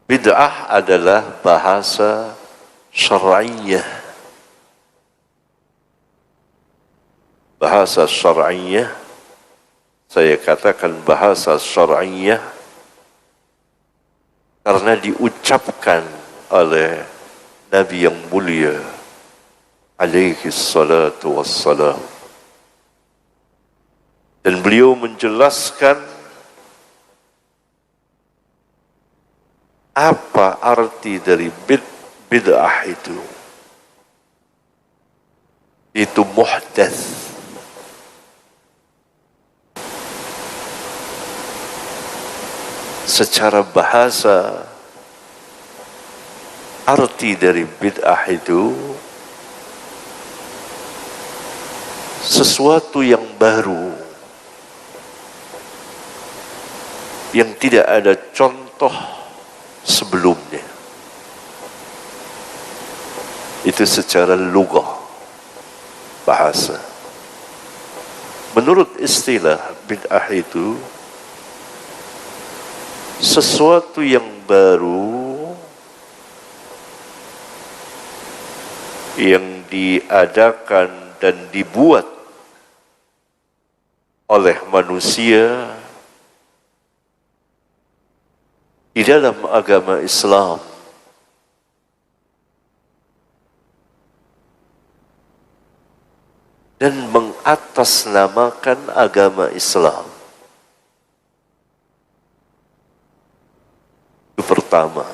Bid'ah adalah bahasa syar'iyyah. Bahasa syar'iyyah, saya katakan bahasa syar'iyyah karena diucapkan oleh Nabi yang mulia alaihi salatu wassalam. Dan beliau menjelaskan apa arti dari bid'ah itu. Itu muhdats. Secara bahasa, arti dari bid'ah itu sesuatu yang baru, yang tidak ada contoh sebelumnya. Itu secara lugah, bahasa. Menurut istilah bid'ah itu sesuatu yang baru yang diadakan dan dibuat oleh manusia di dalam agama Islam dan mengatasnamakan agama Islam. Itu pertama.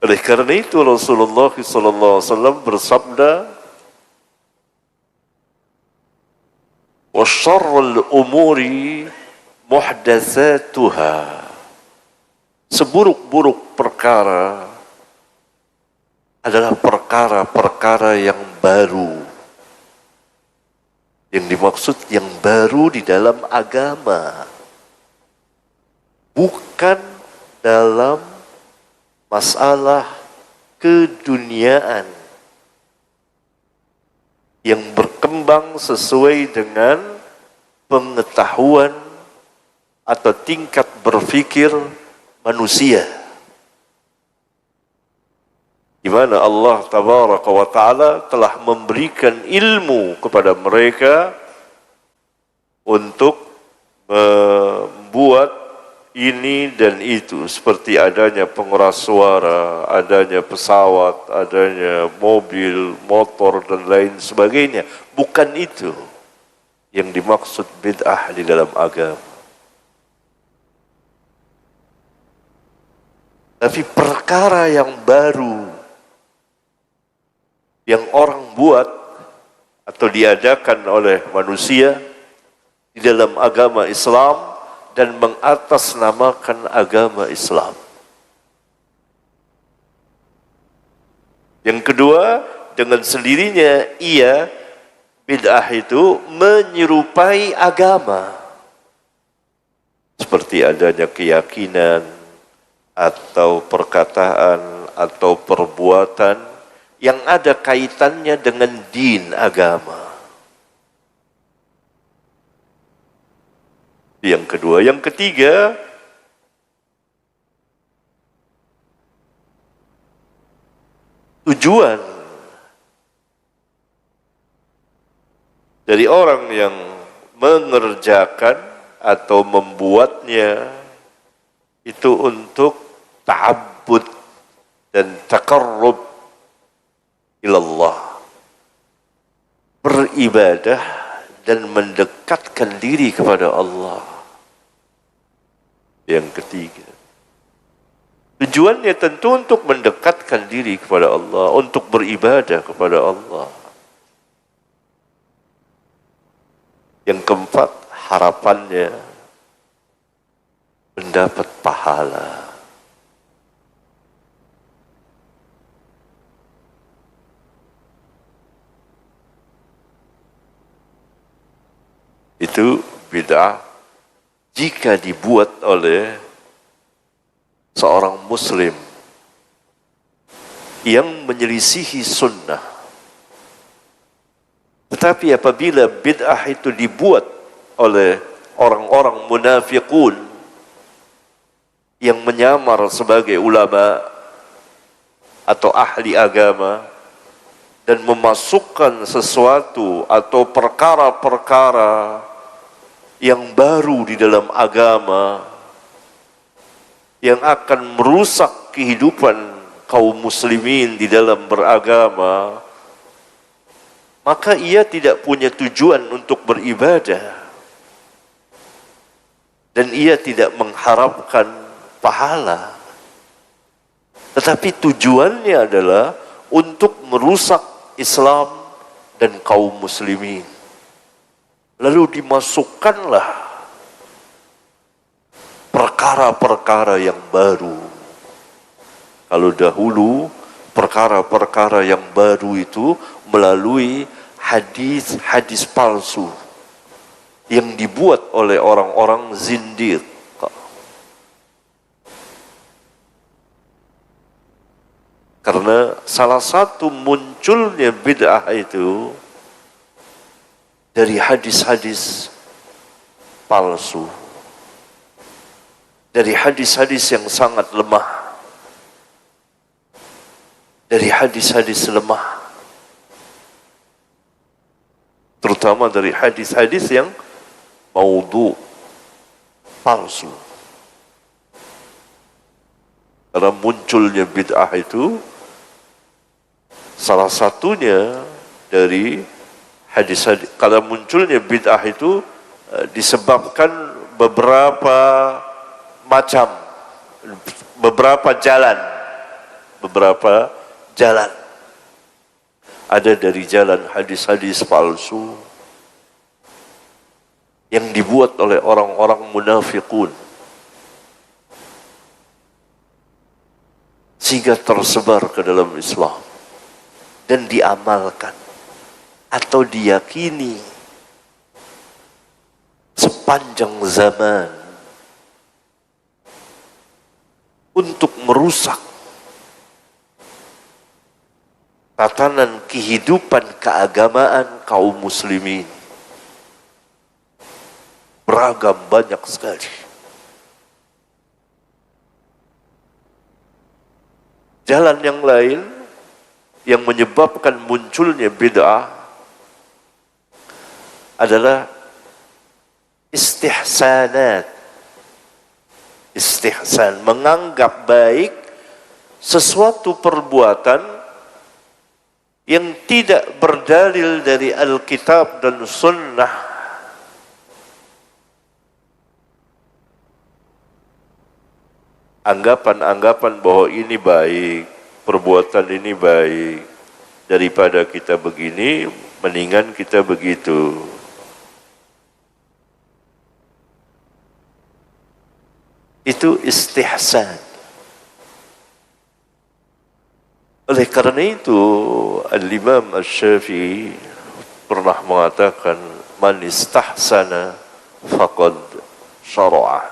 Oleh karena itu Rasulullah SAW bersabda, "Wa syarrul umuri muhdatsatuha." Seburuk-buruk perkara adalah perkara-perkara yang baru. Yang dimaksud yang baru di dalam agama, bukan dalam masalah keduniaan yang berkembang sesuai dengan pengetahuan atau tingkat berfikir manusia, di mana Allah Tabaraka wa Ta'ala telah memberikan ilmu kepada mereka untuk membuat ini dan itu, seperti adanya pengeras suara, adanya pesawat, adanya mobil, motor, dan lain sebagainya. Bukan itu yang dimaksud bid'ah di dalam agama. Tapi perkara yang baru yang orang buat atau diadakan oleh manusia di dalam agama Islam dan mengatasnamakan agama Islam. Yang kedua, dengan sendirinya bid'ah itu menyerupai agama. Seperti adanya keyakinan atau perkataan atau perbuatan yang ada kaitannya dengan din agama. Yang kedua. Yang ketiga, tujuan dari orang yang mengerjakan atau membuatnya itu untuk ta'abbud dan taqarrub ilallah, beribadah dan mendekatkan diri kepada Allah. Yang ketiga, tujuannya tentu untuk mendekatkan diri kepada Allah, untuk beribadah kepada Allah. Yang keempat, harapannya mendapat pahala. Itu bid'ah jika dibuat oleh seorang muslim yang menyelisihi sunnah. Tetapi apabila bid'ah itu dibuat oleh orang-orang munafiqun yang menyamar sebagai ulama atau ahli agama dan memasukkan sesuatu atau perkara-perkara yang baru di dalam agama yang akan merusak kehidupan kaum muslimin di dalam beragama, maka ia tidak punya tujuan untuk beribadah dan ia tidak mengharapkan pahala, tetapi tujuannya adalah untuk merusak Islam dan kaum muslimin. Lalu dimasukkanlah perkara-perkara yang baru. Kalau dahulu perkara-perkara yang baru itu melalui hadis-hadis palsu yang dibuat oleh orang-orang zindiq. Karena salah satu munculnya bid'ah itu dari hadis-hadis palsu, dari hadis-hadis yang sangat lemah, dari hadis-hadis lemah, terutama dari hadis-hadis yang maudhu, palsu. Karena munculnya bid'ah itu salah satunya dari hadis-hadis. Kalau munculnya bid'ah itu disebabkan beberapa macam, beberapa jalan. Ada dari jalan hadis-hadis palsu yang dibuat oleh orang-orang munafikun sehingga tersebar ke dalam Islam dan diamalkan atau diyakini sepanjang zaman untuk merusak tatanan kehidupan keagamaan kaum muslimin. Beragam, banyak sekali. Jalan yang lain yang menyebabkan munculnya bid'ah adalah istihsanat. Istihsan, menganggap baik sesuatu perbuatan yang tidak berdalil dari Alkitab dan Sunnah. Anggapan-anggapan bahwa ini baik, perbuatan ini baik, daripada kita begini, mendingan kita begitu. Itu istihsan. Oleh karena itu, Al-Imam Asy-Syafi'i pernah mengatakan, man istahsana faqad syara'a.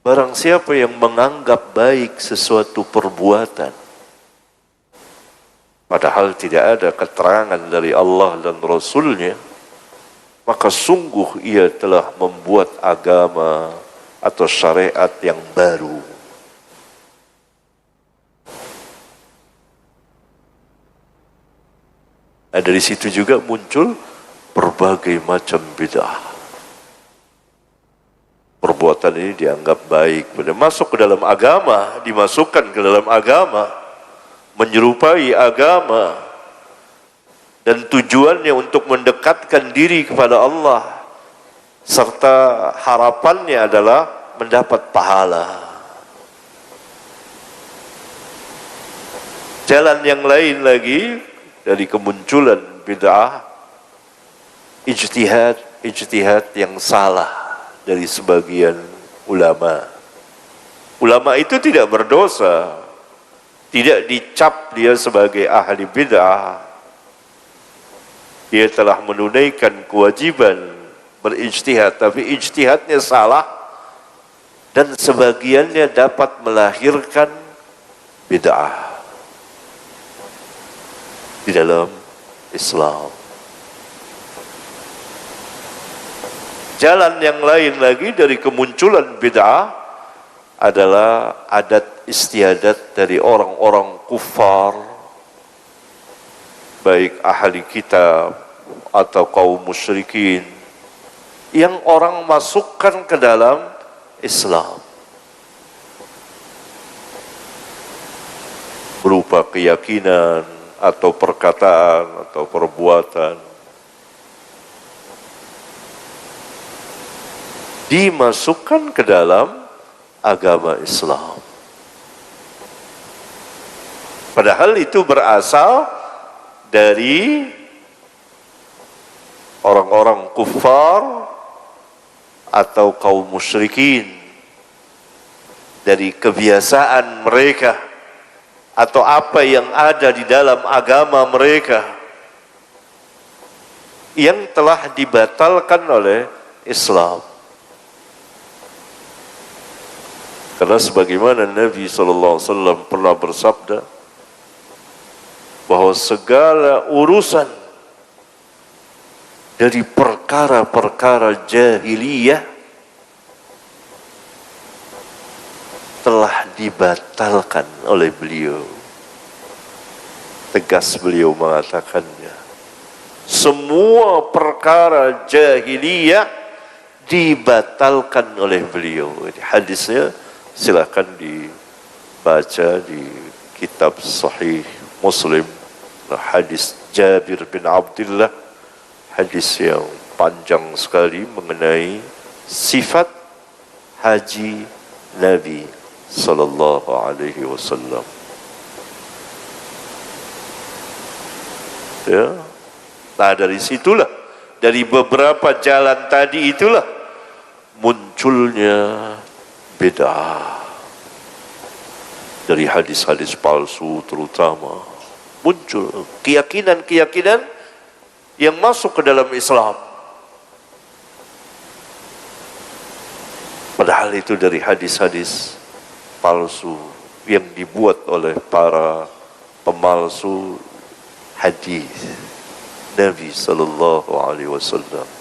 Barang siapa yang menganggap baik sesuatu perbuatan, padahal tidak ada keterangan dari Allah dan Rasulnya, maka sungguh ia telah membuat agama atau syariat yang baru. Nah, dari situ juga muncul berbagai macam bid'ah. Perbuatan ini dianggap baik, masuk ke dalam agama, dimasukkan ke dalam agama, menyerupai agama, dan tujuannya untuk mendekatkan diri kepada Allah, serta harapannya adalah mendapat pahala. Jalan yang lain lagi dari kemunculan bid'ah, ijtihad yang salah dari sebagian ulama. Ulama itu tidak berdosa, tidak dicap dia sebagai ahli bid'ah. Dia telah menunaikan kewajiban berijtihad, tapi ijtihadnya salah dan sebagiannya dapat melahirkan bid'ah di dalam Islam. Jalan yang lain lagi dari kemunculan bid'ah adalah adat istiadat dari orang-orang kufar, baik ahli kitab atau kaum musyrikin, yang orang masukkan ke dalam Islam berupa keyakinan atau perkataan atau perbuatan, dimasukkan ke dalam agama Islam. Padahal itu berasal dari orang-orang kufar atau kaum musyrikin, dari kebiasaan mereka atau apa yang ada di dalam agama mereka yang telah dibatalkan oleh Islam. Karena sebagaimana Nabi SAW pernah bersabda bahwa segala urusan dari perkara-perkara jahiliyah telah dibatalkan oleh beliau. Tegas beliau mengatakannya. Semua perkara jahiliyah dibatalkan oleh beliau. Hadisnya silakan dibaca di kitab Sahih Muslim, hadis Jabir bin Abdullah, hadis yang panjang sekali mengenai sifat haji Nabi sallallahu alaihi wasallam. Ya. Nah, dari situlah, dari beberapa jalan tadi itulah munculnya bid'ah. Dari hadis-hadis palsu terutama muncul keyakinan-keyakinan yang masuk ke dalam Islam. Padahal itu dari hadis-hadis palsu yang dibuat oleh para pemalsu hadis Nabi sallallahu alaihi wasallam.